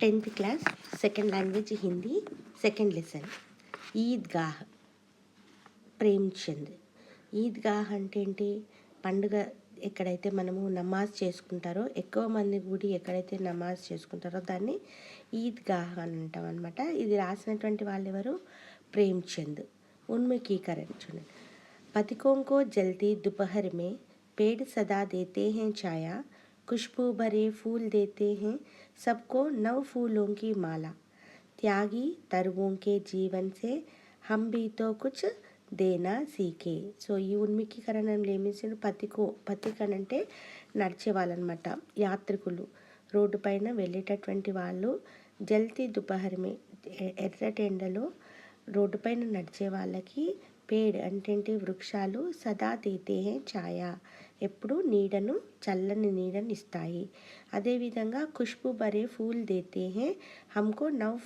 10th class second language Hindi second lesson Idgah. Premchand. Idgah అంటే ఏంటి? పండుగ ఎక్కడైతే మనము నమాజ్ చేసుకుంటారో, ఎక్కువ మంది గుడి ఎక్కడైతే నమాజ్ చేసుకుంటారో దాన్ని ఈద్గాహ్ అని అంటాం అనమాట. ఇది రాసినటువంటి వాళ్ళు ఎవరు? ప్రేమ్చంద్. ఉన్ముఖీకరణ చూడండి. पथिकों को जलती दोपहर में पेड़ सदा देते हैं छाया, खुशबू भरे फूल देते हैं सबको नव फूलों की माला, त्यागी तरुओं के जीवन से हम भी तो कुछ దేనా సీకే. సో ఈ ఉన్మికీకరణంలో ఏమిచ్చాడు? పథిక్ అని అంటే నడిచే వాళ్ళనమాట, యాత్రికులు, రోడ్డు పైన వెళ్ళేటటువంటి వాళ్ళు. జల్తీ దుపహరమే, ఎర్రటి ఎండలో రోడ్డు పైన నడిచే వాళ్ళకి పేడ్ అంటే వృక్షాలు సదా దేతే హే ఛాయ, ఎప్పుడు నీడను, చల్లని నీడను ఇస్తాయి. అదేవిధంగా ఖుష్బు భరే ఫూల్ దేతే హే హమ్కో నవ్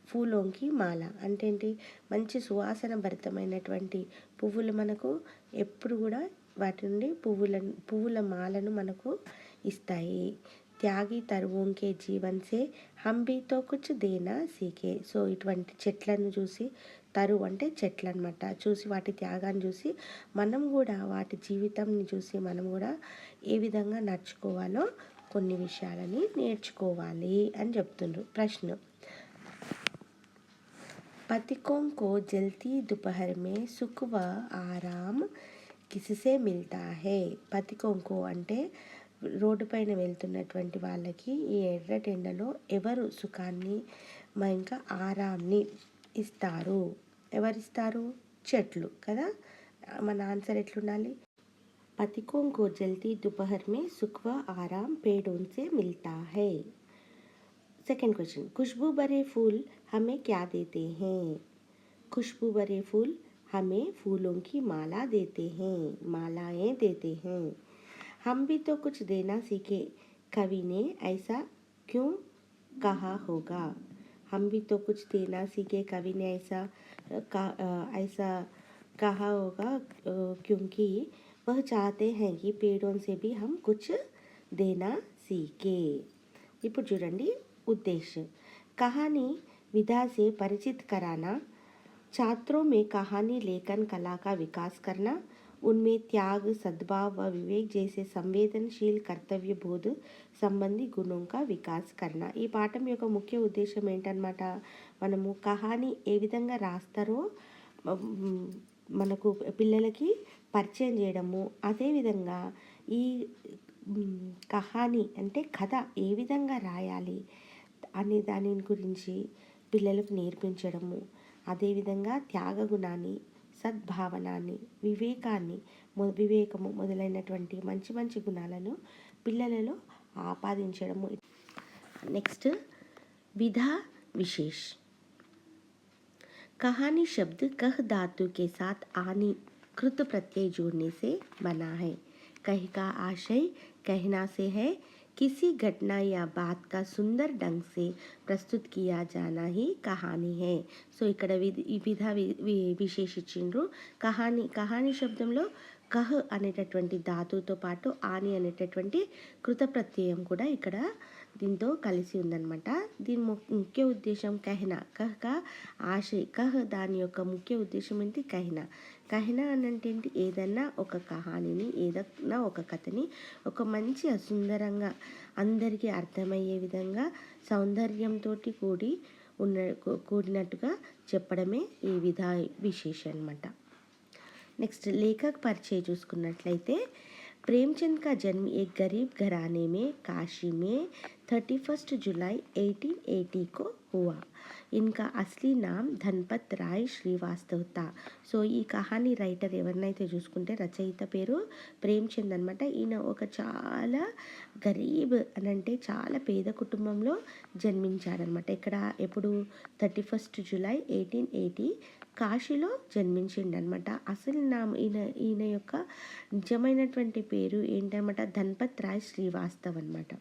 ఫూలోంకి మాల అంటే ఏంటి? మంచి సువాసన భరితమైనటువంటి పువ్వులు మనకు ఎప్పుడు కూడా వాటి నుండి పువ్వుల మాలను మనకు ఇస్తాయి. త్యాగి తరువుంకే జీవన్సే హంబీతో కుచ్ దేనా సీకే. సో ఇటువంటి చెట్లను చూసి, తరువు అంటే చెట్లు అనమాట, చూసి వాటి త్యాగాన్ని చూసి మనం కూడా వాటి జీవితంని చూసి మనం కూడా ఏ విధంగా నడుచుకోవాలో కొన్ని విషయాలని నేర్చుకోవాలి అని చెప్తుండ్రు. ప్రశ్న: पथिकों को जलती दोपहर में सुख व आराम किससे मिलता है? పథికోంకో అంటే రోడ్డు పైన వెళ్తున్నటువంటి వాళ్ళకి ఈ ఎర్రటెండలో ఎవరు సుఖాన్ని ఇంకా ఆరాంని ఇస్తారు? ఎవరిస్తారు? చెట్లు కదా. మన ఆన్సర్ ఎట్లుండాలి? पथिकों को जलती दोपहर में सुख व आराम पेड़ों से मिलता है. सेकेंड क्वेश्चन, खुशबू भरे फूल हमें क्या देते हैं? खुशबू भरे फूल हमें फूलों की माला देते हैं, मालाएं देते हैं. हम भी तो कुछ देना सीखे, कवि ने ऐसा क्यों कहा होगा? हम भी तो कुछ देना सीखे, कवि ने ऐसा कहा होगा क्योंकि वह चाहते हैं कि पेड़ों से भी हम कुछ देना सीखे. ఇప్పుడు చూడండి उद्देश्य, कहानी विधा से परिचित कराना, छात्रों में कहानी लेखन कला का विकास करना, उनमें त्याग, सद्भाव व विवेक जैसे संवेदनशील कर्तव्य बोध సంబంధి గుణం కా వికాస్ కర్ణ. ఈ పాఠం యొక్క ముఖ్య ఉద్దేశం ఏంటన్నమాట? మనము కహాని ఏ విధంగా రాస్తారో మనకు పిల్లలకి పరిచయం చేయడము, అదేవిధంగా ఈ కహాని అంటే కథ ఏ విధంగా రాయాలి అనే దాని గురించి పిల్లలకు నేర్పించడము, అదేవిధంగా త్యాగగుణాన్ని, సద్భావనాన్ని, వివేకము మొదలైనటువంటి మంచి మంచి గుణాలను పిల్లలలో ఆపాదించడము. నెక్స్ట్ విధా విశేష్. कहानी शब्द कह धातु के साथ आनी कृत प्रत्यय जोड़ने से बना है. कह का आशय कहना से है, किसी घटना या बात का सुंदर ढंग से प्रस्तुत किया जाना ही कहानी है. సో ఇక్కడ విధ విశేషించిండ్రు. కహాని శబ్దంలో కహ్ అనేటటువంటి ధాతువుతో పాటు ఆని అనేటటువంటి కృత ప్రత్యయం కూడా ఇక్కడ దీంతో కలిసి ఉందన్నమాట. దీని ముఖ్య ఉద్దేశం కహ్కా ఆశయ్. దాని యొక్క ముఖ్య ఉద్దేశం ఏంటి? కహ్నా అని అంటే ఏంటి? ఏదన్నా ఒక కహానీని, ఏదన్నా ఒక కథని ఒక మంచి సుందరంగా అందరికీ అర్థమయ్యే విధంగా సౌందర్యంతో కూడినట్టుగా చెప్పడమే ఈ విధా విశేష అనమాట. నెక్స్ట్ లేఖక్ పరిచయం చూసుకున్నట్లయితే, प्रेमचंद का जन्म एक गरीब घराने में काशी में 31 जुलाई 1880 को हुआ. इनका असली नाम ధన్పత్ రాయ్ శ్రీవాస్తవ్ తా. సో ఈ కహానీ రైటర్ ఎవరినైతే చూసుకుంటే రచయిత పేరు ప్రేమ్చంద్ అనమాట. ఈయన ఒక చాలా గరీబ్ అని అంటే చాలా పేద కుటుంబంలో జన్మించాడనమాట. ఇక్కడ ఎప్పుడు? 31 జూలై 1880 కాశీలో జన్మించిండనమాట. అసలు ఈయన యొక్క నిజమైనటువంటి పేరు ఏంటనమాట? ధన్పత్ రాయ్ శ్రీవాస్తవ్ అనమాట.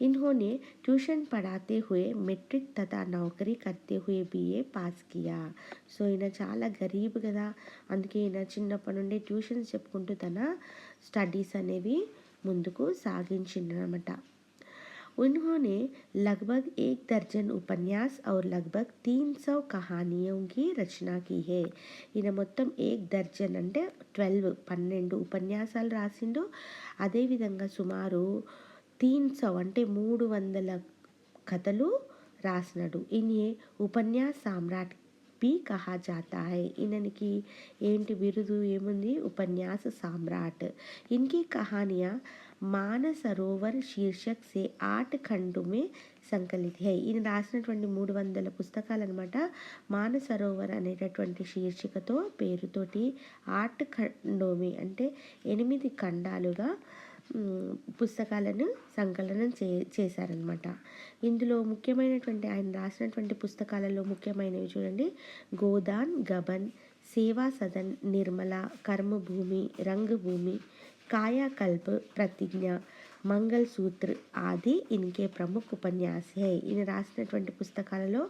इन्होंने ट्यूशन पढ़ाते हुए మెట్రిక్ తథా నౌకరీ करते हुए BA పాస్ కియా. సో ఈయన చాలా గరీబ్ కదా, అందుకే ఈయన చిన్నప్పటి నుండి ట్యూషన్స్ చెప్పుకుంటూ తన స్టడీస్ అనేవి ముందుకు సాగించిండనమాట. उन्होंने लगभग 1 दर्जन उपन्यास और लगभग 300 कहानियों की रचना की है. ఈయన మొత్తం 1 దర్జన్ అంటే 12 ఉపన్యాసాలు రాసిండు. అదేవిధంగా సుమారు 300 అంటే 300 కథలు రాసినాడు. ఇన్హే ఉపన్యాస్ సామ్రాట్ भी कहा जाता है. इनकी ఏంటి బిరుదు ఏముంది? ఉపన్యాస సామ్రాట్. इनकी कहानियाँ మానసరోవర్ శీర్షక్ సే 8 ఖండోं में సంకలిత है. ఈయన రాసినటువంటి 300 పుస్తకాలు అనమాట. మానసరోవర్ అనేటటువంటి శీర్షికతో పేరుతోటి 8 ఖండోమి అంటే 8 ఖండాలుగా పుస్తకాలను సంకలనం చేశారనమాట. ఇందులో ముఖ్యమైనటువంటి ఆయన రాసినటువంటి పుస్తకాలలో ముఖ్యమైనవి చూడండి. గోదాన్, గబన్, సేవా సదన్, నిర్మల, కర్మభూమి, రంగభూమి, కాయాకల్ప్, ప్రతిజ్ఞ, మంగళ సూత్ర ఆది ఇన్కే ప్రముఖ ఉపన్యాస్ హై. ఈయన రాసినటువంటి పుస్తకాలలో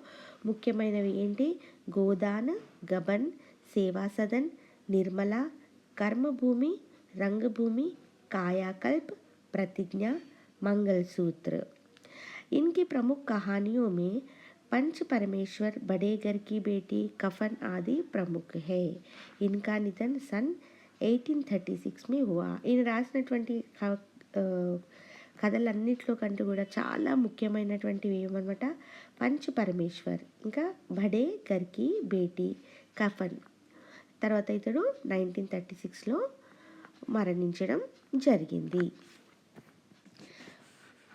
ముఖ్యమైనవి ఏంటి? గోదాన్, గబన్, సేవా సదన్, నిర్మల, కర్మభూమి, రంగభూమి, कायाकल्प, प्रतिज्ञा, मंगलसूत्र. इनकी प्रमुख कहानियों में पंच परमेश्वर, बड़े घर की बेटी, कफन आदि प्रमुख है. इनका निधन सन 1836 में हुआ. ఈయన రాసినటువంటి కథలన్నిట్లో కంటే కూడా చాలా ముఖ్యమైనటువంటివి ఏమన్నమాట? పంచ్ పరమేశ్వర్, ఇంకా బడే గర్కి బేటీ, కఫన్. తర్వాత ఇతడు 1936లో మరణించడం జరిగింది.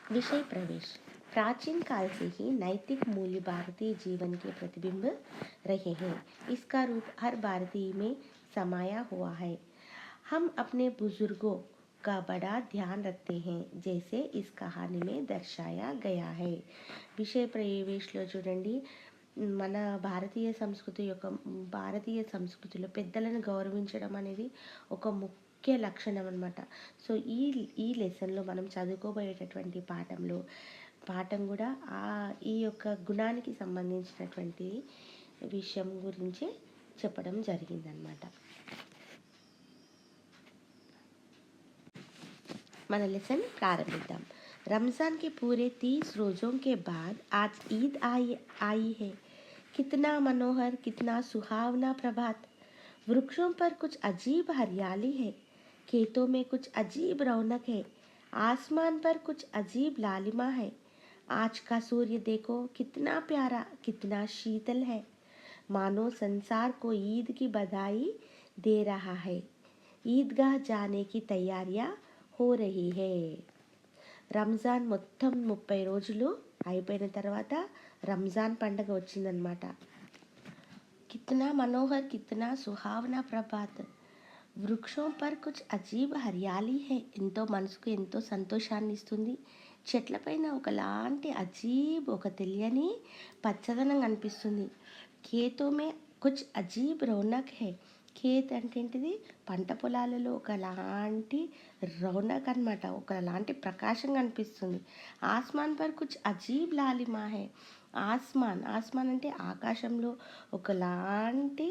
विषय प्रवेश. प्राचीन काल से ही नैतिक मूल्य भारतीय जीवन के प्रतिबिंब रहे हैं. इसका रूप हर भारतीय में समाया हुआ है. हम अपने बुजुर्गों का बड़ा ध्यान रखते हैं, जैसे इस कहानी में दर्शाया गया है. విషయ ప్రవేశంలో చూడండి, మన భారతీయ సంస్కృతిలో పెద్దలను గౌరవించడం అనేది ఒక ముఖ్య లక్షణం అనమాట. సో ఈ లెసన్లో మనం చదువుకోబోయేటటువంటి పాఠం కూడా ఈ యొక్క గుణానికి సంబంధించినటువంటి విషయం గురించి చెప్పడం జరిగిందనమాట. మన లెసన్ ప్రారంభిద్దాం. रमज़ान के पूरे 30 रोज़ों के बाद आज ईद आई है. कितना मनोहर, कितना सुहावना प्रभात. वृक्षों पर कुछ अजीब हरियाली है, खेतों में कुछ अजीब रौनक है, आसमान पर कुछ अजीब लालिमा है. आज का सूर्य देखो, कितना प्यारा, कितना शीतल है, मानो संसार को ईद की बधाई दे रहा है. ईदगाह जाने की तैयारियां हो रही है. రంజాన్ మొత్తం 30 రోజులు అయిపోయిన తర్వాత రంజాన్ పండుగ వచ్చిందనమాట. కిత్నా మనోహర్, కిత్నా సుహావనా ప్రభాత్. వృక్షం పర్ కుచ్ అజీబ్ హరియాలీ హై. ఎంతో మనసుకు ఎంతో సంతోషాన్ని ఇస్తుంది. చెట్లపైన ఒకలాంటి అజీబ్, ఒక తెలియని పచ్చదనం కనిపిస్తుంది. ఖేతో మే కుచ్ అజీబ్ రౌనక్ హై. ఖేత్ అంటే ఏంటిది? పంట పొలాలలో ఒకలాంటి రౌనక్ అనమాట, ఒకలాంటి ప్రకాశం కనిపిస్తుంది. ఆస్మాన్ పర్ కుచ్ అజీబ్ లాలిమా హై. ఆస్మాన్ అంటే ఆకాశంలో ఒకలాంటి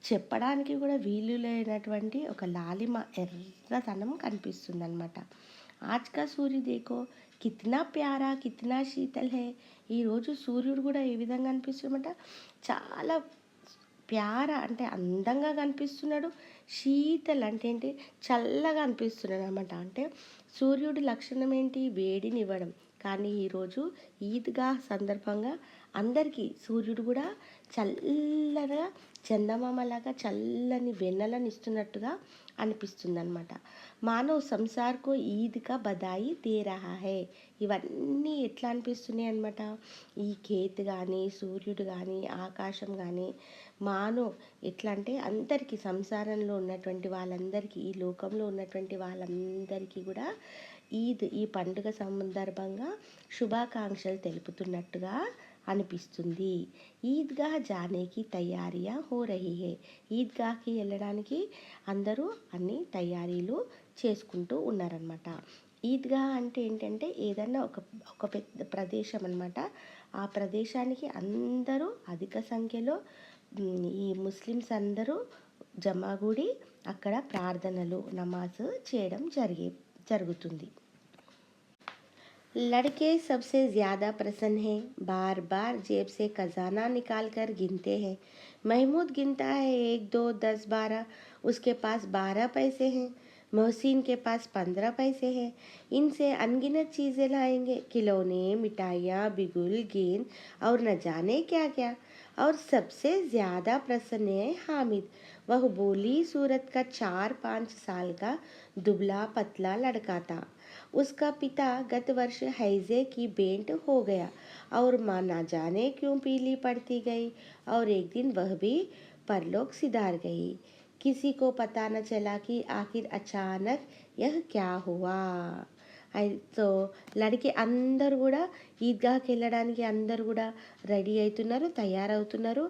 చెప్పడానికి కూడా వీలు లేనటువంటి ఒక లాలిమ, ఎర్రతనం కనిపిస్తుంది అనమాట. ఆజ్ కా సూర్య దేకో, కిత్నా ప్యారా, కిత్నా శీతల్ హై. ఈరోజు సూర్యుడు కూడా ఏ విధంగా అనిపిస్తుందన్నమాట? చాలా ప్యారా అంటే అందంగా కనిపిస్తున్నాడు. శీతల్ అంటే ఏంటి? చల్లగా అనిపిస్తున్నాడు అనమాట. అంటే సూర్యుడి లక్షణం ఏంటి? వేడిని ఇవ్వడం. కానీ ఈరోజు ఈద్గా సందర్భంగా అందరికీ సూర్యుడు కూడా చల్లగా చందమామలాగా చల్లని వెన్నెలను ఇస్తున్నట్టుగా అనిపిస్తుంది అనమాట. మానవ్ సంసార్కో ఈద్గా బదాయి దే రహా హై. ఇవన్నీ ఎట్లా అనిపిస్తున్నాయి అనమాట? ఈ ఖేత్ కానీ, సూర్యుడు కానీ, ఆకాశం కానీ, మానవ్ ఎట్లా అంటే అందరికీ, సంసారంలో ఉన్నటువంటి వాళ్ళందరికీ, ఈ లోకంలో ఉన్నటువంటి వాళ్ళందరికీ కూడా ఈద్, ఈ పండుగ సందర్భంగా శుభాకాంక్షలు తెలుపుతున్నట్టుగా అనిపిస్తుంది. ఈద్గా జానేకి తయారీయా హో రహీ హై. ఈద్గాకి వెళ్ళడానికి అందరూ అన్ని తయారీలు చేసుకుంటూ ఉన్నారనమాట. ఈద్గా అంటే ఏంటంటే ఏదన్నా ఒక పెద్ద ప్రదేశం అనమాట. ఆ ప్రదేశానికి అందరూ అధిక సంఖ్యలో ఈ ముస్లిమ్స్ అందరూ జమాగూడి అక్కడ ప్రార్థనలు, నమాజ్ చేయడం జరుగుతుంది. लड़के सबसे ज़्यादा प्रसन्न हैं, बार बार जेब से खजाना निकाल कर गिनते हैं। महमूद गिनता है, 1 2 10 12। उसके पास 12 पैसे हैं। मोहसिन के पास 15 पैसे हैं। इनसे अनगिनत चीज़ें लाएंगे, खिलौने, मिठाइयाँ, बिगुल, गेंद और न जाने क्या क्या। और सबसे ज़्यादा प्रसन्न है हामिद। वह बोली सूरत का 4 5 साल का दुबला पतला लड़का था। उसका पिता गत वर्ष हैजे की भेंट हो गया और माँ ना जाने क्यों पीली पड़ती गई, और एक दिन वह भी परलोक सिधार गई। किसी को पता न चला कि आखिर अचानक यह क्या हुआ। సో లడికి అందరూ కూడా ఈద్గాకి వెళ్ళడానికి అందరూ కూడా రెడీ అవుతున్నారు, తయారవుతున్నారు.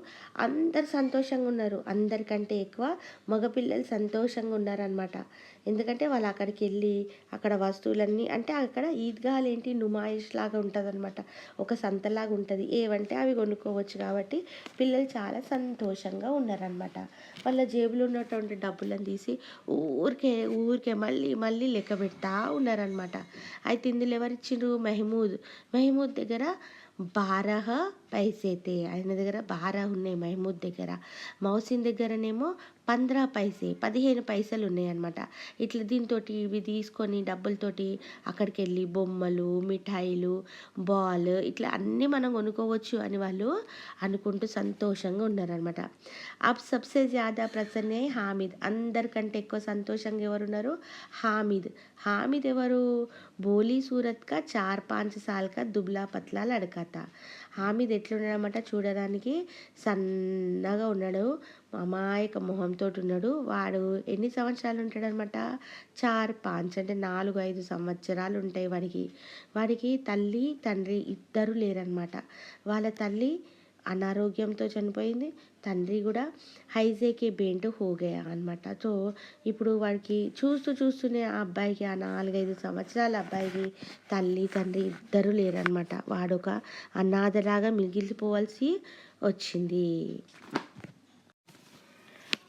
అందరు సంతోషంగా ఉన్నారు. అందరికంటే ఎక్కువ మగపిల్లలు సంతోషంగా ఉన్నారనమాట. ఎందుకంటే వాళ్ళు అక్కడికి వెళ్ళి అక్కడ వస్తువులన్నీ అంటే అక్కడ ఈద్గాలు ఏంటి నుమాయిష్ లాగా ఉంటుందన్నమాట. ఒక సంతలాగా ఉంటుంది. ఏవంటే అవి కొనుక్కోవచ్చు కాబట్టి పిల్లలు చాలా సంతోషంగా ఉన్నారనమాట. వాళ్ళ జేబులో ఉన్నటువంటి డబ్బులను తీసి ఊరికే ఊరికే మళ్ళీ మళ్ళీ లెక్క పెడతా ఉన్నారనమాట. అయితే ఇందులో ఎవరిచ్చిండ్రు? మెహమూద్ దగ్గర 12 పైసే తే. ఆయన దగ్గర 12 ఉన్నాయి మెహమూద్ దగ్గర. మౌసిన్ దగ్గరనేమో 15 పైసే, 15 పైసలు ఉన్నాయన్నమాట. ఇట్లా దీంతోటి ఇవి తీసుకొని డబ్బులతోటి అక్కడికి వెళ్ళి బొమ్మలు, మిఠాయిలు, బాల్ ఇట్లా అన్నీ మనం కొనుక్కోవచ్చు అని వాళ్ళు అనుకుంటూ సంతోషంగా ఉన్నారనమాట. అబ్ సబ్సే జ్యాదా ప్రసన్నే హామిద్. అందరికంటే ఎక్కువ సంతోషంగా ఎవరున్నారు? హామిద్ ఎవరు? బోలీ సూరత్ కా 4 5 సాల్ కా దుబ్లా పత్లా లడకా తా. హామిద్ ఎట్లున్నాడనమాట? చూడడానికి సన్నగా ఉన్నాడు, అమాయక మొహంతో ఉన్నాడు. వాడు ఎన్ని సంవత్సరాలు ఉంటాడనమాట? 4 5 అంటే 4 5 సంవత్సరాలు ఉంటాయి వాడికి తల్లి తండ్రి ఇద్దరు లేరనమాట. వాళ్ళ తల్లి అనారోగ్యంతో చనిపోయింది, తండ్రి కూడా హైజేకి బెంట్ హోగయా అనమాట. సో ఇప్పుడు వాడికి చూస్తూనే ఆ అబ్బాయికి, ఆ 4 5 సంవత్సరాల అబ్బాయికి తల్లి తండ్రి ఇద్దరు లేరనమాట. వాడొక అనాథలాగా మిగిలిపోవాల్సి వచ్చింది.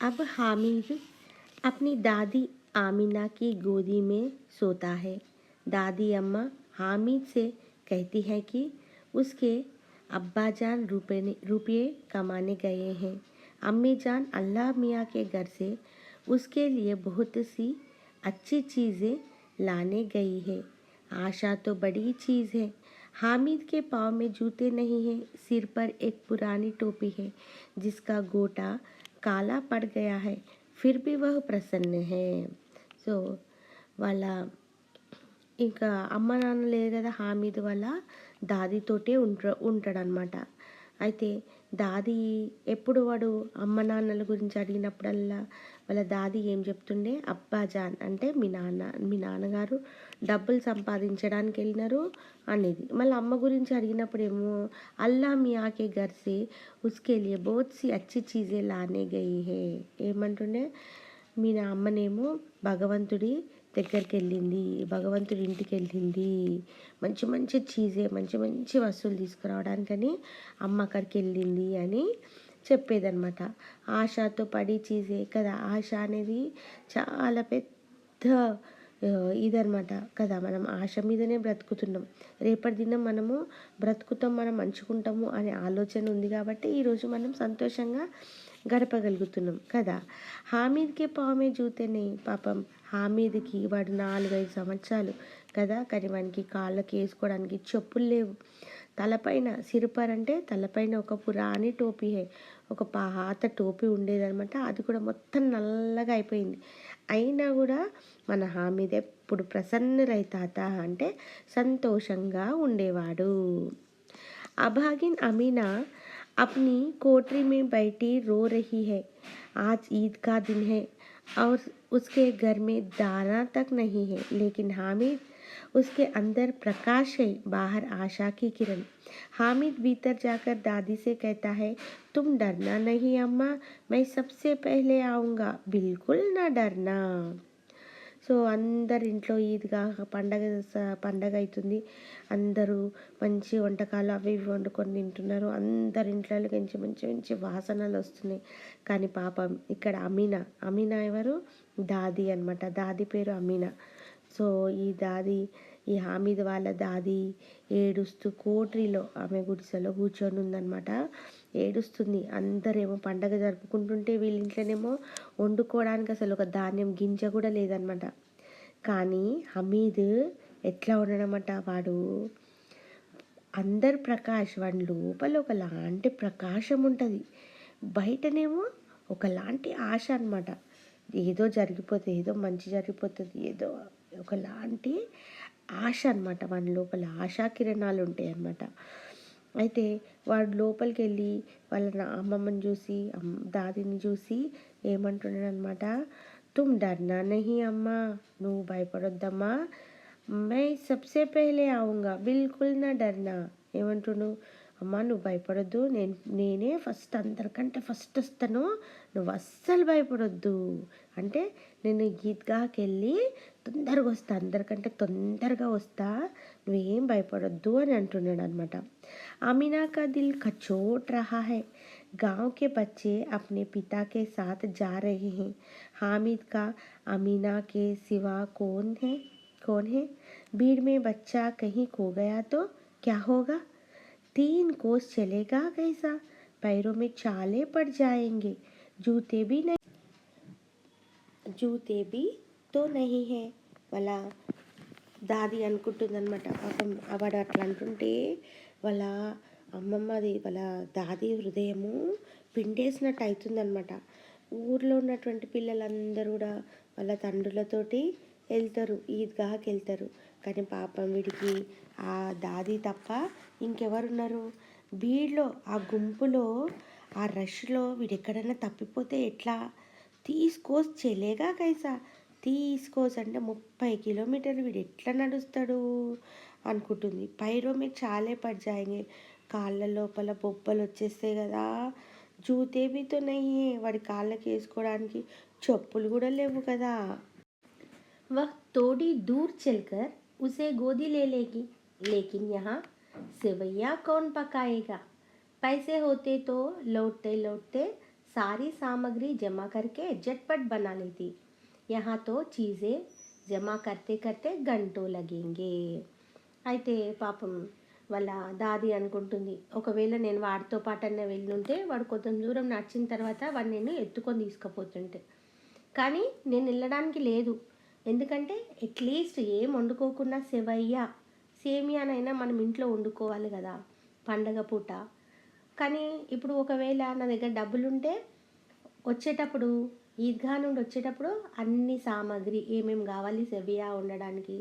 अब हामिद अपनी दादी आमिना की गोदी में सोता है। दादी अम्मा हामिद से कहती है कि उसके अब्बा जान रुपये कमाने गए हैं। अम्मी जान अल्लाह मियाँ के घर से उसके लिए बहुत सी अच्छी चीज़ें लाने गई है। आशा तो बड़ी चीज़ है। हामिद के पाँव में जूते नहीं हैं, सिर पर एक पुरानी टोपी है जिसका गोटा काला पड़ गया है, फिर भी वह प्रसन्न है. సో వాళ్ళ ఇంకా అమ్మ నాన్న లేదు కదా హామీద్ వాళ్ళ దాదితోటే ఉంటాడనమాట. అయితే దాది ఎప్పుడు వాడు అమ్మ నాన్నల గురించి అడిగినప్పుడల్లా వాళ్ళ దాది ఏం చెప్తుండే? అబ్బాజాన్ అంటే మీ నాన్నగారు డబ్బులు సంపాదించడానికి వెళ్ళినారు అనేది. మళ్ళీ అమ్మ గురించి అడిగినప్పుడేమో అల్లా మియాకే ఘర్ సే ఉస్కే లియే బహుత్ సి అచ్చి చీజే లానే గయి హే. ఏమంటుండే? మీ అమ్మనేమో భగవంతుడి దగ్గరికి వెళ్ళింది, భగవంతుడి ఇంటికి వెళ్ళింది, మంచి మంచి చీజే మంచి మంచి వస్తువులు తీసుకురావడానికని అమ్మ అక్కడికి వెళ్ళింది అని చెప్పేదనమాట. ఆశతో పడి చీజే కదా. ఆశ అనేది చాలా పెద్ద ఇదనమాట కదా. మనం ఆశ మీదనే బ్రతుకుతున్నాం. రేపటి దినం మనము బ్రతుకుతాం, మనం మంచుకుంటాము అనే ఆలోచన ఉంది కాబట్టి ఈరోజు మనం సంతోషంగా గడపగలుగుతున్నాం కదా. హామీద్కి పామే జూతేనే. పాపం హామీద్కి వాడు 4 5 సంవత్సరాలు కదా, కానీ వానికి కాళ్ళకి వేసుకోవడానికి చెప్పులు లేవు. తలపైన సిరుపర్ అంటే తలపైన ఒక పురాణి టోపీ ఒక పాత టోపీ ఉండేదనమాట. అది కూడా మొత్తం నల్లగా అయిపోయింది. అయినా కూడా మన హామీద్ ఎప్పుడు ప్రసన్న రైతాత అంటే సంతోషంగా ఉండేవాడు. अभागिन अमीना अपनी कोठरी में बैठी रो रही है। आज ईद का दिन है और उसके घर में दाना तक नहीं है, लेकिन हामिद उसके अंदर प्रकाश है, बाहर आशा की किरण। हामिद भीतर जाकर दादी से कहता है, तुम डरना नहीं अम्मा, मैं सबसे पहले आऊँगा, बिल्कुल ना डरना. సో అందరి ఇంట్లో ఈద్గా పండగ అవుతుంది. అందరూ మంచి వంటకాలు అవి ఇవి వండుకొని తింటున్నారు. అందరి ఇంట్లోకి మంచి మంచి మంచి వాసనలు వస్తున్నాయి. కానీ పాపం ఇక్కడ అమీనా ఎవరు? దాది అనమాట. దాది పేరు అమీనా. సో ఈ దాది ఈ హామీద్ వాళ్ళ దాది ఏడుస్తూ కోట్రీలో ఆమె గుడిసెలో కూర్చొని ఉందన్నమాట. ఏడుస్తుంది. అందరేమో పండగ జరుపుకుంటుంటే వీళ్ళ ఇంట్లోనేమో వండుకోవడానికి అసలు ఒక ధాన్యం గింజ కూడా లేదనమాట. కానీ హమీద్ ఎట్లా ఉండడమట, వాడు అందరి ప్రకాష్, వాడి లోపల ఒకలాంటి ప్రకాశం ఉంటుంది, బయటనేమో ఒకలాంటి ఆశ అనమాట. ఏదో జరిగిపోతుంది, ఏదో మంచి జరిగిపోతుంది, ఏదో ఒకలాంటి ఆశ అనమాట. వాడి లోపల ఆశా కిరణాలు ఉంటాయి అన్నమాట. అయితే వాడు లోపలికి వెళ్ళి వాళ్ళ అమ్మమ్మని చూసి దాదిని చూసి ఏమంటున్నాడు అనమాట, తుమ్ డర్నా నహీ అమ్మా, నువ్వు భయపడొద్దమ్మా, మై సబ్సే పెహలే ఆవుంగా బిల్కుల్ నా డర్నా. ఏమంటున్నావు, అమ్మ నువ్వు భయపడొద్దు, నేనే ఫస్ట్, అందరికంటే ఫస్ట్ వస్తాను, నువ్వు అస్సలు భయపడొద్దు. అంటే నేను ఈద్గాకి వెళ్ళి తొందరగా వస్తా, అందరికంటే తొందరగా వస్తా, నువ్వేం భయపడొద్దు అని అంటున్నాడు అనమాట. आमीना का दिल कचोट रहा है। गांव के बच्चे अपने पिता के साथ जा रहे हैं। हामिद का अमीना के सिवा कौन है? भीड़ में बच्चा कहीं खो गया तो क्या होगा? 3 कोस चलेगा कैसा? पैरों में छाले पड़ जाएंगे, जूते भी तो नहीं है వాళ్ళ దాది అనుకుంటుందన్నమాట. పాపం వాడు అట్లా అంటుంటే వాళ్ళ అమ్మమ్మది, వాళ్ళ దాది హృదయము పిండేసినట్టు అవుతుందన్నమాట. ఊర్లో ఉన్నటువంటి పిల్లలందరూ కూడా వాళ్ళ తండ్రులతోటి వెళ్తారు, ఈద్గాకి వెళ్తారు. కానీ పాపం వీడికి ఆ దాది తప్ప ఇంకెవరున్నారు? వీడిలో ఆ గుంపులో, ఆ రష్లో వీడు ఎక్కడైనా తప్పిపోతే ఎట్లా? తీసుకోసి చెలేగా కైసా, తీసుకోసంటే 30 కిలోమీటర్లు వీడు ఎట్లా నడుస్తాడు అనుకుంటుంది. పైరో మీకు చాలే పడ్జాయింగే, కాళ్ళ లోపల బొబ్బలు వచ్చేస్తాయి కదా. జూతేబీతో నయ్యే, వాడి కాళ్ళకి వేసుకోవడానికి చెప్పులు కూడా లేవు కదా. వహ్ తోడి దూర్ చల్కర్ ఉసే గోदी ले लेगी, लेकिन यहाँ सेवैया कौन पकाएगा? पैसे होते तो लौटते लौटते सारी सामग्री जमा करके झटपट बना लेती. यहाँ तो चीज़ें जमा करते करते घंटों लगेंगे. అయితే పాపం వాళ్ళ దాది అనుకుంటుంది, ఒకవేళ నేను వాడితో పాటన్నా వెళ్ళుంటే వాడు కొంచెం దూరం నడిచిన తర్వాత వాడు నేను ఎత్తుకొని తీసుకుపోతుంటే, కానీ నేను వెళ్ళడానికి లేదు. ఎందుకంటే అట్లీస్ట్ ఏం వండుకోకుండా సేమియానైనా మనం ఇంట్లో వండుకోవాలి కదా పండగ పూట. కానీ ఇప్పుడు ఒకవేళ నా దగ్గర డబ్బులుంటే వచ్చేటప్పుడు, ఈద్గా నుండి వచ్చేటప్పుడు అన్ని సామాగ్రి ఏమేమి కావాలి సెవియా ఉండడానికి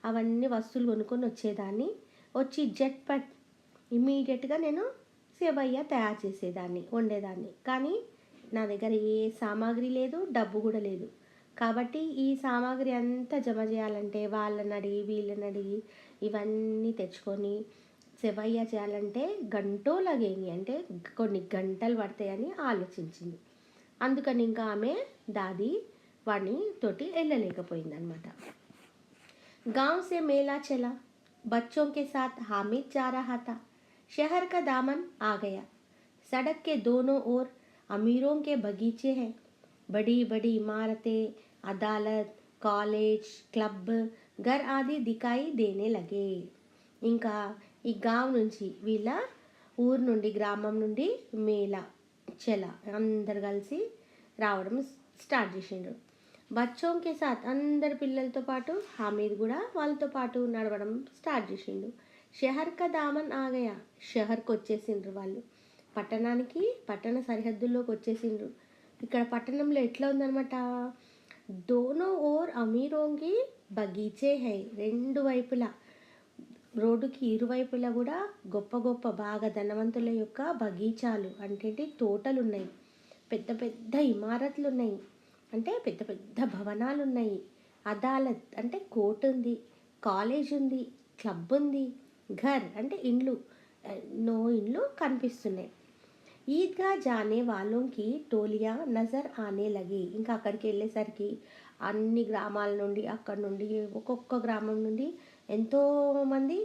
అవన్నీ వస్తువులు కొనుక్కొని వచ్చేదాన్ని. వచ్చి జట్పట్ ఇమీడియట్గా నేను సేవయ్య తయారు చేసేదాన్ని, వండేదాన్ని. కానీ నా దగ్గర ఏ సామాగ్రి లేదు, డబ్బు కూడా లేదు. కాబట్టి ఈ సామాగ్రి అంతా జమ చేయాలంటే వాళ్ళని అడిగి వీళ్ళని అడిగి ఇవన్నీ తెచ్చుకొని సెవయ్య చేయాలంటే గంటో లగేంగి, అంటే కొన్ని గంటలు పడతాయని ఆలోచించింది. అందుకని ఇంకా ఆమె దాది వాడిని తోటి వెళ్ళలేకపోయిందనమాట. गांव से मेला चला, बच्चों के साथ हामिद जा रहा था. शहर का दामन आ गया. सड़क के दोनों ओर अमीरों के बगीचे हैं. बड़ी बड़ी इमारतें, अदालत, कॉलेज, क्लब, घर आदि दिखाई देने लगे. ఇంకా ఈ గావ్ నుంచి, వీళ్ళ ఊరు నుండి, గ్రామం నుండి మేళా చెల అందరు కలిసి రావడం స్టార్ట్ చేసిండ్రు. బచ్చోంకే సాత్, అందరి పిల్లలతో పాటు హామీద్ కూడా వాళ్ళతో పాటు నడవడం స్టార్ట్ చేసిండు. షహర్ కా దామన్ ఆగయా, షహర్కి వచ్చేసిండ్రు వాళ్ళు, పట్టణానికి, పట్టణ సరిహద్దుల్లోకి వచ్చేసిండ్రు. ఇక్కడ పట్టణంలో ఎట్లా ఉందనమాట, దోనో ఓర్ అమీరోంగి బగీచే హై, రెండు వైపులా, రోడ్డుకి ఇరువైపులా కూడా గొప్ప గొప్ప బాగా ధనవంతుల యొక్క బగీచాలు, అంటే తోటలు ఉన్నాయి. పెద్ద పెద్ద ఇమారత్లు ఉన్నాయి, అంటే పెద్ద పెద్ద భవనాలు ఉన్నాయి. అదాలత్ అంటే కోర్టు ఉంది, కాలేజ్ ఉంది, క్లబ్ ఉంది, ఘర్ అంటే ఇండ్లు, ఎన్నో ఇండ్లు కనిపిస్తున్నాయి. ఈద్గా జానే వాళ్ళకి టోలియా నజర్ ఆనే లగి, ఇంకా అక్కడికి వెళ్ళేసరికి అన్ని గ్రామాల నుండి, అక్కడ నుండి ఒక్కొక్క గ్రామం నుండి ఎంతోమంది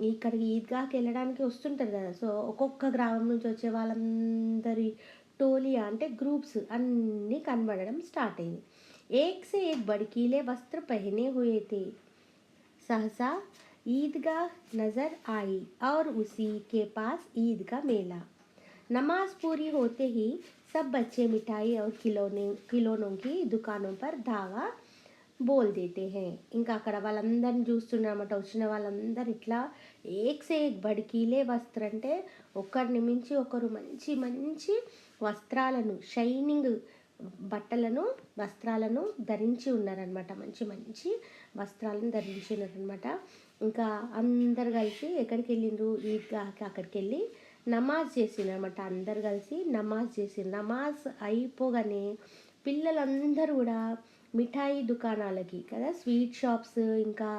ఇక్కడికి ఈద్గాకి వెళ్ళడానికి వస్తుంటారు కదా. సో ఒక్కొక్క గ్రామం నుంచి వచ్చే వాళ్ళందరి టోలియా అంటే గ్రూప్స్ అన్నీ కనబడడం స్టార్ట్ అయింది. ఏక్ సే ఏక్ బడికీలే వస్త్ర పహనే హుయే थे. सहसा ईदगाह नज़र आई और उसी के पास ईद का मेला। नमाज पूरी होते ही सब बच्चे मिठाई और खिलौनों की दुकानों पर धावा బోల్ దేతే హై. ఇంకా అక్కడ వాళ్ళందరిని చూస్తున్నారన్నమాట. వచ్చిన వాళ్ళందరూ ఇట్లా ఏక్సే ఏక్ బడికీలే వస్త్ర అంటే ఒకరిని మించి ఒకరు మంచి మంచి వస్త్రాలను, షైనింగ్ వస్త్రాలను ధరించి ఉన్నారనమాట. మంచి మంచి వస్త్రాలను ధరించి ఉన్నారనమాట. ఇంకా అందరు కలిసి ఎక్కడికి వెళ్ళిండ్రు, ఈద్గాహకి అక్కడికి వెళ్ళి నమాజ్ చేసిండ్రనమాట. అందరు కలిసి నమాజ్ చేసిండ్రు. నమాజ్ అయిపోగానే పిల్లలందరూ కూడా మిఠాయి దుకాణాలకి కదా, స్వీట్ షాప్స్, ఇంకా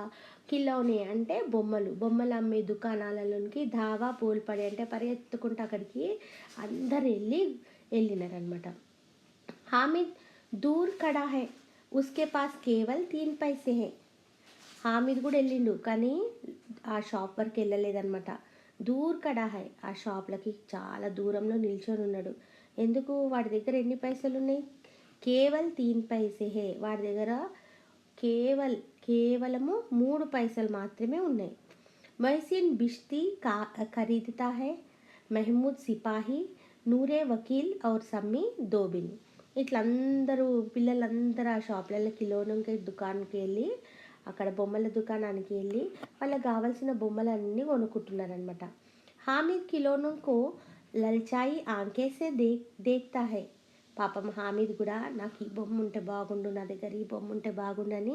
కిలోనే అంటే బొమ్మలు అమ్మే దుకాణాలలోనికి ధావా పోల్పడి అంటే పరిగెత్తుకుంటూ అక్కడికి అందరు వెళ్ళినారనమాట. హామిద్ దూర్ కడా హై, ఉస్కే పాస్ కేవల్ 3 పైసే హై. హామిద్ కూడా వెళ్ళిండు కానీ ఆ షాప్ వరకు వెళ్ళలేదనమాట. దూర్ కడా హై, ఆ షాప్లకి చాలా దూరంలో నిల్చొని ఉన్నాడు. ఎందుకు, వాడి దగ్గర ఎన్ని పైసలు ఉన్నాయి? కేవల్ 3 పైసే హే. వాడి దగ్గర కేవలము 3 పైసలు మాత్రమే ఉన్నాయి. మొహసిన్ బిష్తి ఖరీదుతా హై, మహమూద్ సిపాహి, నూరే వకీల్ ఔర్ సమ్మి దోబిన్. ఇట్లా పిల్లలందరూ ఆ షాప్లలో కిలోనంకి దుకాణానికి వెళ్ళి, అక్కడ బొమ్మల దుకాణానికి వెళ్ళి వాళ్ళకి కావాల్సిన బొమ్మలన్నీ కొనుక్కుంటున్నారనమాట. హామిద్ కిలోనంకు లల్చాయి ఆంకేసే దేఖ్తా హై. పాపం హామీద్ కూడా నాకు ఈ బొమ్మ ఉంటే బాగుండు, నా దగ్గర ఈ బొమ్మ ఉంటే బాగుండని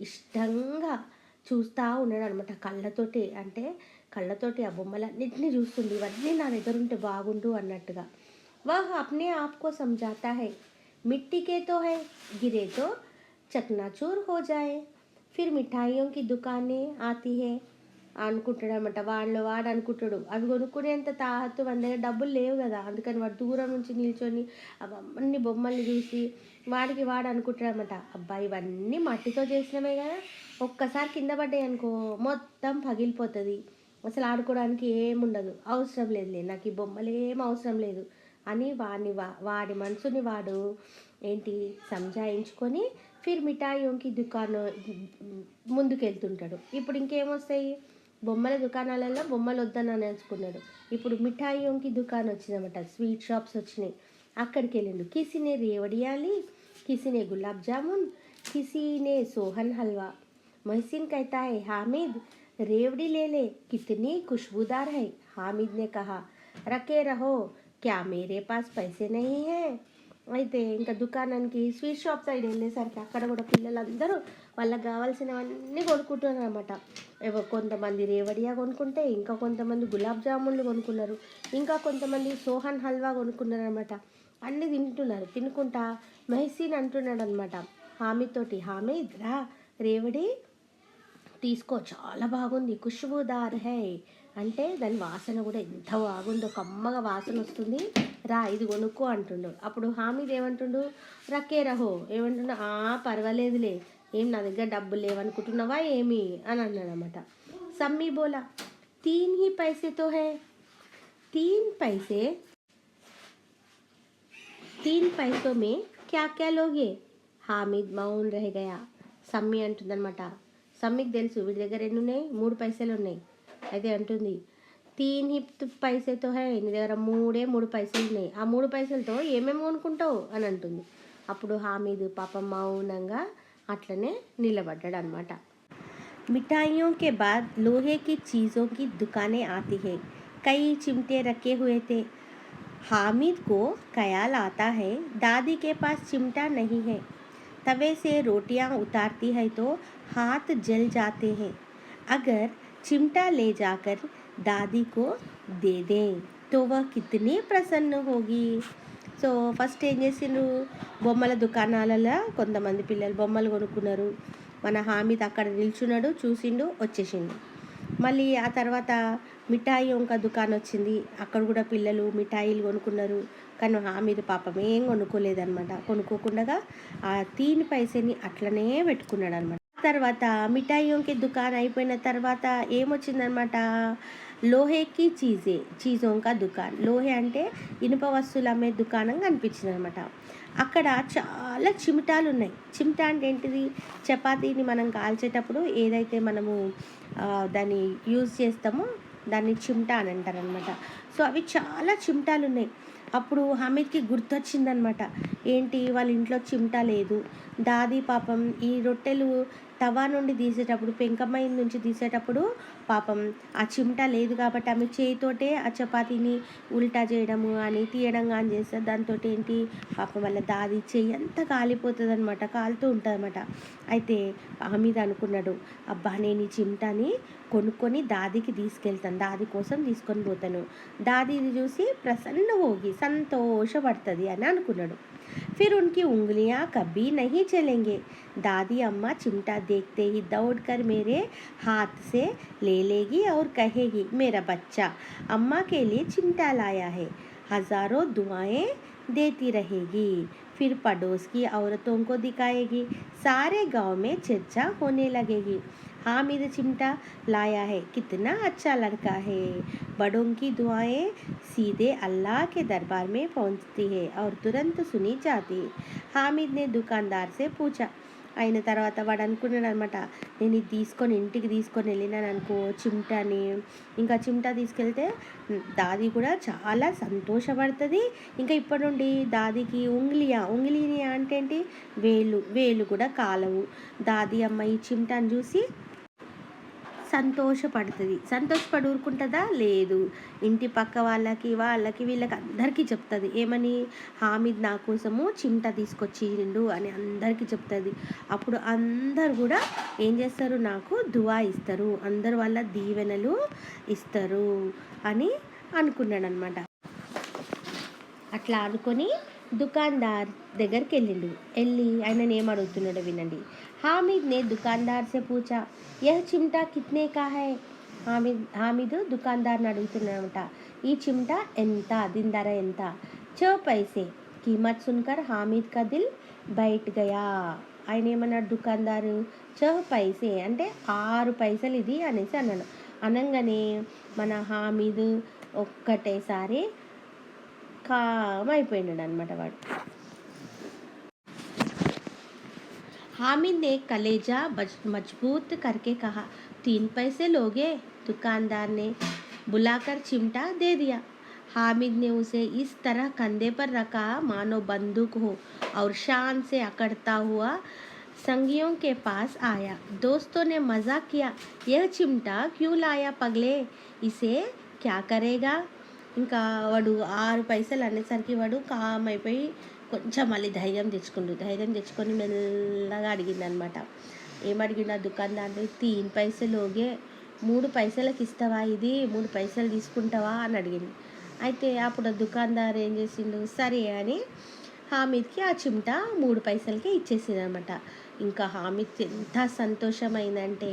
ఇష్టంగా చూస్తూ ఉన్నాడు అనమాట. కళ్ళతోటి ఆ బొమ్మలన్నింటినీ చూస్తుండే, ఇవన్నీ నా దగ్గర ఉంటే బాగుండు అన్నట్టుగా. వహ్ అప్నే ఆప్కో సమझाता है, मिट्टी के तो है, गिरे तो चकनाचूर हो जाए, फिर मिठाइयों की दुकानें आती है అనుకుంటాడు అనమాట. వాడు అనుకుంటాడు అవి కొనుక్కునేంత తాహత్తు మన దగ్గర డబ్బులు లేవు కదా, అందుకని వాడు దూరం నుంచి నిల్చొని అవన్నీ బొమ్మల్ని చూసి వాడు అనుకుంటాడు అనమాట, అబ్బా ఇవన్నీ మట్టితో చేసినవే కదా, ఒక్కసారి కింద పడ్డాయి అనుకో మొత్తం పగిలిపోతుంది, అసలు ఆడుకోవడానికి ఏముండదు, అవసరం లేదులే, నాకు ఈ బొమ్మలు ఏం అవసరం లేదు అని వాడి మనసుని వాడు సంజాయించుకొని ఫిర్ మిఠాయికి దుకాణం ముందుకెళ్తుంటాడు. ఇప్పుడు ఇంకేమొస్తాయి, బొమ్మల దుకాణాలలో బొమ్మలు వద్దని నేర్చుకున్నాడు. ఇప్పుడు మిఠాయికి దుకాణం వచ్చిందన్నమాట, స్వీట్ షాప్స్ వచ్చినాయి. అక్కడికి వెళ్ళిండు. కిసినే రేవడియాలి, కిసినే గులాబ్ జామున్, కిసినే సోహన్ హల్వా. మొహసిన్ कहता है, हामिद रेवड़ी ले ले, कितनी खुशबूदार है. हामिद ने कहा, रखे रहो, क्या मेरे पास पैसे नहीं है. అయితే ఇంకా దుకాణానికి స్వీట్ షాప్ సైడ్ వెళ్ళేసరికి అక్కడ కూడా పిల్లలందరూ వాళ్ళకి కావాల్సినవన్నీ కొనుక్కుంటున్నారు అనమాట. కొంతమంది రేవడియా కొనుక్కుంటే, ఇంకా కొంతమంది గులాబ్ జామున్లు కొనుక్కున్నారు, ఇంకా కొంతమంది సోహన్ హల్వా కొనుక్కున్నారు అనమాట. అన్నీ తినుకుంటా మెహసీన్ అంటున్నాడు అనమాట హామీద్ తోటి, హామీద్ రా రేవడి తీసుకో, చాలా బాగుంది, ఖుష్బూదార్ హై అంటే దాని వాసన కూడా ఎంత బాగుందో, కమ్మగా వాసన వస్తుంది, రా ఇది కొనుక్కో అంటుండు. అప్పుడు హామీద్ ఏమంటుండు, రకే రహో ఏమంటుండు, పర్వాలేదులే, ఏం నా దగ్గర డబ్బులు లేవనుకుంటున్నావా ఏమి అని అన్నాడు అనమాట. సమ్మీ బోలా, 3 ही पैसे तो है, 3 पैसों में क्या क्या लोगे. హామీద్ మౌన్ రహ గయా. సమ్మీ అంటుందన్నమాట. సమ్మీకి తెలుసు వీడి దగ్గర ఎన్ని ఉన్నాయి, 3 పైసలు ఉన్నాయి. అయితే అంటుంది, 3 పైసలతో హై, నీ దగ్గర 3 పైసలు ఉన్నాయి, ఆ 3 పైసలతో ఏమేమి కొనుక్కుంటావు అని అంటుంది. అప్పుడు హామీద్ పాపం మౌనంగా అట్లనే నిలబడ్డాడు అనమాట. मिठाइयों के बाद लोहे की चीज़ों की दुकानें आती है. कई चिमटे रखे हुए थे. हामिद को ख्याल आता है, दादी के पास चिमटा नहीं है. तवे से रोटियां उतारती है तो हाथ जल जाते हैं. अगर चिमटा ले जाकर दादी को दे दें तो वह कितनी प्रसन्न होगी. సో ఫస్ట్ ఏం చేసిండ్రు, బొమ్మల దుకాణాలలో కొంతమంది పిల్లలు బొమ్మలు కొనుక్కున్నారు. మన హామీద్ అక్కడ నిల్చున్నాడు, చూసిండు, వచ్చేసిండు. మళ్ళీ ఆ తర్వాత మిఠాయి ఒక దుకాణం వచ్చింది, అక్కడ కూడా పిల్లలు మిఠాయిలు కొనుక్కున్నారు. కానీ హామీద్ పాపం ఏం కొనుక్కోలేదనమాట. కొనుక్కోకుండా ఆ 3 పైసని అట్లనే పెట్టుకున్నాడు అనమాట. తర్వాత మిఠాయికి దుకాణం అయిపోయిన తర్వాత ఏమొచ్చిందనమాట, లోహేకి చీజోం కా దుకాన్. లోహే అంటే ఇనుప వస్తువులు అమ్మే దుకాణం కనిపించిందనమాట. అక్కడ చాలా చిమిటాలు ఉన్నాయి. చిమిటా అంటే ఏంటిది? చపాతీని మనం కాల్చేటప్పుడు ఏదైతే మనము దాన్ని యూజ్ చేస్తామో దాన్ని చిమిటా అని అంటారనమాట. సో అవి చాలా చిమిటాలు ఉన్నాయి. అప్పుడు హమీద్కి గుర్తొచ్చిందనమాట. ఏంటి వాళ్ళ ఇంట్లో చిమిటా లేదు. దాది పాపం ఈ రొట్టెలు తవా నుండి తీసేటప్పుడు, పెంకమ్మాయి నుంచి తీసేటప్పుడు పాపం ఆ చిమిటా లేదు కాబట్టి ఆమె చేయితోటే ఆ చపాతీని ఉల్టా చేయడము అని తీయడం కానీ చేస్తారు. దాంతో ఏంటి పాపం వాళ్ళ దాది చెయ్యి అంతా కాలిపోతుంది అనమాట, కాలుతూ ఉంటుంది అనమాట. అయితే హమీద్ అనుకున్నాడు, అబ్బా నేను ఈ చిమిటాని కొనుక్కొని దాదికి తీసుకెళ్తాను, దాది కోసం తీసుకొని పోతాను, దాది ఇది చూసి ప్రసన్న హోగి సంతోషపడుతుంది అని అనుకున్నాడు. फिर उनकी उंगलियां कभी नहीं चलेंगे. दादी अम्मा चिमटा देखते ही दौड़कर मेरे हाथ से ले लेगी और कहेगी, मेरा बच्चा अम्मा के लिए चिमटा लाया है. हजारों दुआएं देती रहेगी. फिर पड़ोस की औरतों को दिखाएगी. सारे गांव में चर्चा होने लगेगी. हामिद चिमटा लाया है, कितना अच्छा लड़का है. बड़ों की दुआएं सीधे अल्लाह के दरबार में पहुंचती है और तुरंत सुनी जाती है. హామిద్ నే దుకాందార్ సే పూచా. అయిన తర్వాత వాడు అనుకున్నాడు అనమాట, నేను ఇది ఇంటికి తీసుకొని వెళ్ళినాను అనుకో చిమ్టాని, ఇంకా చిమ్టా తీసుకెళ్తే దాది కూడా చాలా సంతోషపడుతుంది. ఇంకా ఇప్పటి నుండి దాదికి ఉంగిలియా అంటే ఏంటి? వేలు కూడా కాలవు. దాది అమ్మ ఈ చిమ్టాని చూసి సంతోషపడి ఊరుకుంటుందా? లేదు. ఇంటి పక్క వాళ్ళకి వీళ్ళకి అందరికీ చెప్తుంది. ఏమని? హామిద్ నా కోసము చిమ్టా తీసుకొచ్చిండు అని అందరికీ చెప్తుంది. అప్పుడు అందరు కూడా ఏం చేస్తారు? నాకు దువా ఇస్తారు, అందరు వాళ్ళ దీవెనలు ఇస్తారు అని అనుకున్నాడు అనమాట. అట్లా అనుకొని దుకాందార్ దగ్గరికి వెళ్ళి ఆయనని ఏం అడుగుతున్నాడో వినండి. हामिद ने दुकानदार से पूछा, यह चिमटा कितने का है. హామిద్ దుకాందార్ని అడుగుతున్నాడట, ఈ చిమ్టా ఎంత, దీని ధర ఎంత? 6 पैसे. कीमत सुनकर हामिद का दिल बैठ गया. ఆయన ఏమన్నాడు దుకాందారు? 6 पैसे అంటే 6 పైసలు ఇది అనేసి అన్నాడు. అనగానే మన హామిద్ ఒక్కటేసారి కామ్ అయిపోయినాడు అనమాట. వాడు हामिद ने कलेजा मजबूत करके कहा, 3 पैसे लोगे. दुकानदार ने बुलाकर चिमटा दे दिया. हामिद ने उसे इस तरह कंधे पर रखा मानो बंदूक हो और शान से अकड़ता हुआ संगियों के पास आया. दोस्तों ने मजाक किया, यह चिमटा क्यों लाया पगले, इसे क्या करेगा. ఇంకా వాడు 6 పైసలు అనేసరికి వాడు కామ్ అయిపోయి కొంచెం మళ్ళీ ధైర్యం తెచ్చుకొని మెల్లగా అడిగింది అనమాట. ఏమడిగిండు ఆ దుకాణదారుని? 3 पैसे లోగే, 3 పైసలకి ఇస్తావా, ఇది 3 పైసలు తీసుకుంటావా అని అడిగింది. అయితే అప్పుడు ఆ దుకాణదారు ఏం చేసిండు, సరే అని హామిద్కి ఆ చిమ్టా 3 పైసలకి ఇచ్చేసింది అనమాట. ఇంకా హామిద్ ఎంత సంతోషమైందంటే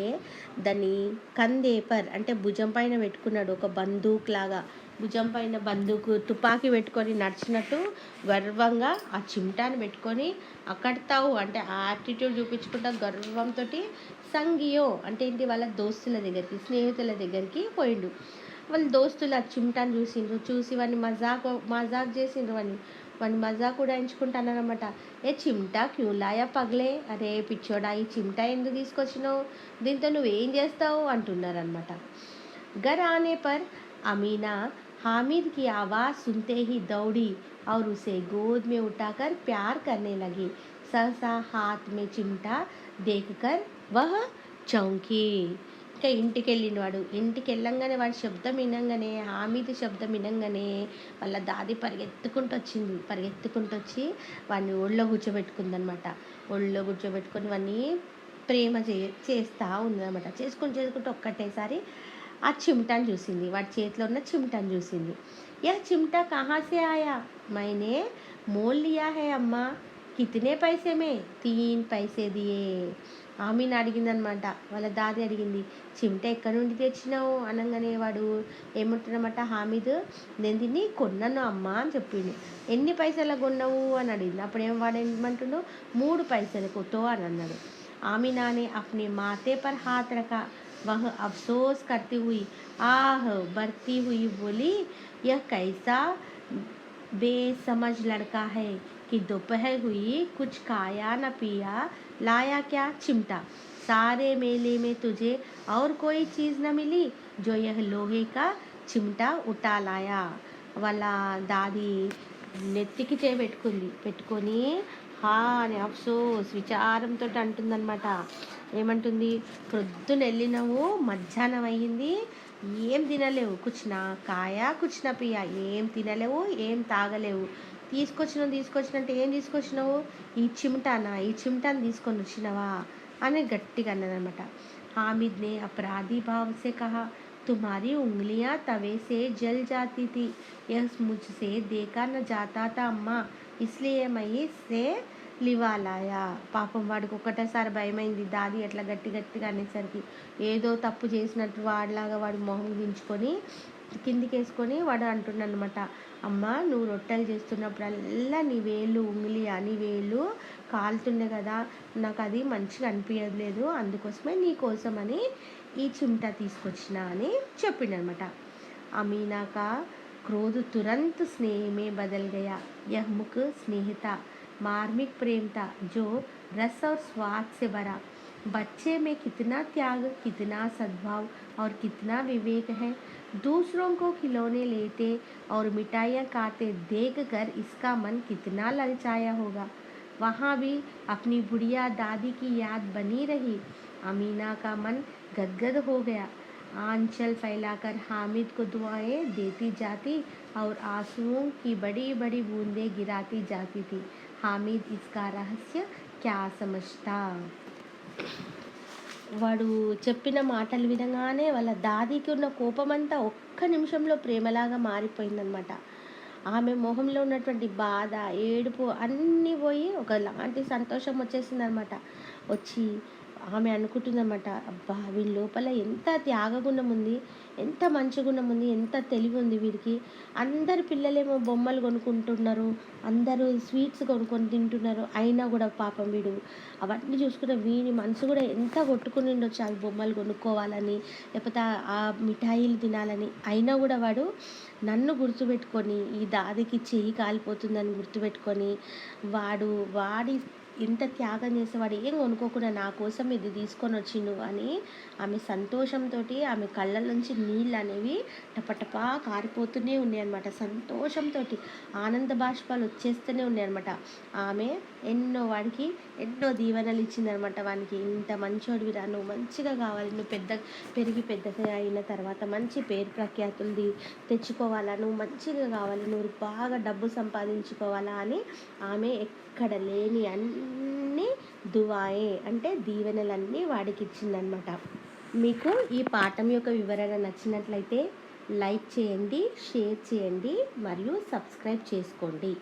దాన్ని కందేపర్ అంటే భుజం పైన పెట్టుకున్నాడు. ఒక బందూక్ లాగా భుజం పైన బందూకు తుపాకీ పెట్టుకొని నడిచినట్టు గర్వంగా ఆ చిమ్టాన్ని పెట్టుకొని అక్కడతావు అంటే ఆ యాటిట్యూడ్ చూపించుకుంటా గర్వంతో సంగియో అంటే ఏంటి వాళ్ళ దోస్తుల దగ్గరికి, స్నేహితుల దగ్గరికి పోయిండు. వాళ్ళ దోస్తులు ఆ చిమ్టాన్ని చూసి వాడిని మజాక్ చేసిండ్రు. వాడిని మజాక్ కూడా ఎంచుకుంటానమాట. ఏ చిమ్టా క్యూ లాయా పగలే, అరే పిచ్చోడా ఈ చిమ్టా ఎందుకు తీసుకొచ్చినావు, దీంతో నువ్వేం చేస్తావు అంటున్నారనమాట. घर आने पर अमीना हामिद की आवाज़ सुनते ही दौड़ी और उसे गोद में उठाकर प्यार करने लगी. सहसा हाथ में चिमटा देखकर वह चौंकी. ఇంకా ఇంటికి వెళ్ళిండు వాడు. ఇంటికి వెళ్ళంగానే వాడి శబ్దం వినంగానే, హామీద్ శబ్దం వినంగానే వాళ్ళ దాది పరిగెత్తుకుంటూ వచ్చి వాడిని ఒళ్ళో కూర్చోబెట్టుకుందనమాట. ఒళ్ళో కూర్చోబెట్టుకొని వాడిని ప్రేమ చేస్తూ ఉందన్నమాట. చేసుకుంటూ ఒక్కటేసారి ఆ చిమ్టాను చూసింది, వాడి చేతిలో ఉన్న చిమ్టాను చూసింది. యా చిమ్టా కహా సే ఆయా, మైనే మోల్ లియా హై అమ్మా, కితనే పైసే మే, 3 पैसे దియే. ఆమెను అడిగిందనమాట. వాళ్ళ దాది అడిగింది, చిమ్టా ఎక్కడి నుండి తెచ్చినావు అనగానే వాడు ఏమంటున్నమాట, హామిద్ నేను దీన్ని కొన్నాను అమ్మా అని చెప్పిండు. ఎన్ని పైసలకు కొన్నావు అని అడిగింది. అప్పుడు వాడు ఏమంటున్నావు, 3 पैसेలకు తో అని అన్నాడు. ఆమె నానే అప్నే మాతే పర్ హాత్ రఖా, वह अफसोस करती हुई आह भरती हुई बोली, यह कैसा बेसमझ लड़का है कि दोपहर हुई कुछ खाया न पिया, लाया क्या चिमटा। सारे मेले में तुझे और कोई चीज़ न मिली जो यह लोहे का चिमटा उठा लाया। వాళ్ళ దాది నెత్తికి పెట్టుకొని హా అని అఫ్సోస్ విచారంతో అంటుందన్నమాట. ఏమంటుంది, ప్రొద్దున వెళ్ళినావు, మధ్యాహ్నం అయ్యింది, ఏం తినలేవు, కుచ్చిన కాయ కుచ్చిన పియ, ఏం తినలేవు, ఏం తాగలేవు. తీసుకొచ్చినంటే ఏం తీసుకొచ్చినావు, ఈ చిమటాని తీసుకొని వచ్చినవా అని గట్టిగా అన్నదనమాట. हामिद ने अपराधी भाव से कहा, तुम्हारी उंगलियां तवे से जल जाती थी, यह मुझसे देखा न जाता था अम्मा, इसलिए मैं इससे లివాలాయా. పాపం వాడికి ఒక్కటేసారి భయమైంది దాది అట్లా గట్టిగా అనేసరికి. ఏదో తప్పు చేసినట్టు వాడిలాగా వాడి మొహం దించుకొని కిందికి వేసుకొని వాడు అంటున్నాడనమాట, అమ్మ నువ్వు రొట్టెలు చేస్తున్నప్పుడల్లా నీ వేళ్ళు నీ వేళ్ళు కాలుతుండే కదా, నాకు అది మంచిగా అనిపించలేదు, అందుకోసమే నీ కోసమని ఈ చిమటా తీసుకొచ్చిన అని చెప్పిండనమాట. अमीना का क्रोध तुरंत स्नेह में बदल गया. यह मुख स्नेह था, मार्मिक प्रेम था जो रस और स्वाद से भरा. बच्चे में कितना त्याग, कितना सद्भाव और कितना विवेक है. दूसरों को खिलौने लेते और मिठाइयाँ खाते देख कर इसका मन कितना ललचाया होगा. वहाँ भी अपनी बुढ़िया दादी की याद बनी रही. अमीना का मन गदगद हो गया. आंचल फैलाकर हामिद को दुआएं देती जाती और आंसुओं की बड़ी बड़ी बूंदें गिराती जाती थी. हामिद इसका रहस्य क्या समझता. వాడు చెప్పిన మాటలు వినగానే వాళ్ళ దాదికి ఉన్న కోపమంతా ఒక్క నిమిషంలో ప్రేమలాగా మారిపోయిందనమాట. ఆమె మొహంలో ఉన్నటువంటి బాధ, ఏడుపు అన్నీ పోయి ఒకలాంటి సంతోషం వచ్చేసిందనమాట. వచ్చి ఆమె అనుకుంటుందన్నమాట, అబ్బా వీడి లోపల ఎంత త్యాగగుణం ఉంది, ఎంత మంచి గుణం ఉంది, ఎంత తెలివి ఉంది వీడికి. అందరు పిల్లలేమో బొమ్మలు కొనుక్కుంటున్నారు, అందరూ స్వీట్స్ కొనుక్కొని తింటున్నారు, అయినా కూడా పాపం వీడు అవన్నీ చూసుకుంటే వీని మనసు కూడా ఎంత కొట్టుకుని ఉండొచ్చు అవి బొమ్మలు కొనుక్కోవాలని, లేకపోతే ఆ మిఠాయిలు తినాలని. అయినా కూడా వాడు నన్ను గుర్తుపెట్టుకొని, ఈ దాదికి చెయ్యి కాలిపోతుందని గుర్తుపెట్టుకొని వాడి ఎంత త్యాగం చేసేవాడు, ఏం కొనుక్కోకుండా నా కోసం ఇది తీసుకొని వచ్చిండు అని ఆమె సంతోషంతో ఆమె కళ్ళ నుంచి నీళ్ళు అనేవి టపటపా కారిపోతూనే ఉన్నాయి అనమాట. సంతోషంతో ఆనంద బాష్పాలు వచ్చేస్తూనే ఉన్నాయి అనమాట. ఆమె వాడికి ఎన్నో దీవెనలు ఇచ్చిందనమాట. వానికి ఇంత మంచోడివిరా, నువ్వు మంచిగా కావాలి, నువ్వు పెద్దగా అయిన తర్వాత మంచి పేరు ప్రఖ్యాతులు తెచ్చుకోవాలా, నువ్వు మంచిగా కావాలి, నువ్వు బాగా డబ్బు సంపాదించుకోవాలా అని ఆమె ఎక్కడ లేని అన్ని దువాయే అంటే దీవెనలన్నీ వాడికి ఇచ్చిందనమాట. మీకు ఈ పాఠం యొక్క వివరణ నచ్చినట్లయితే లైక్ చేయండి, షేర్ చేయండి మరియు సబ్స్క్రైబ్ చేసుకోండి.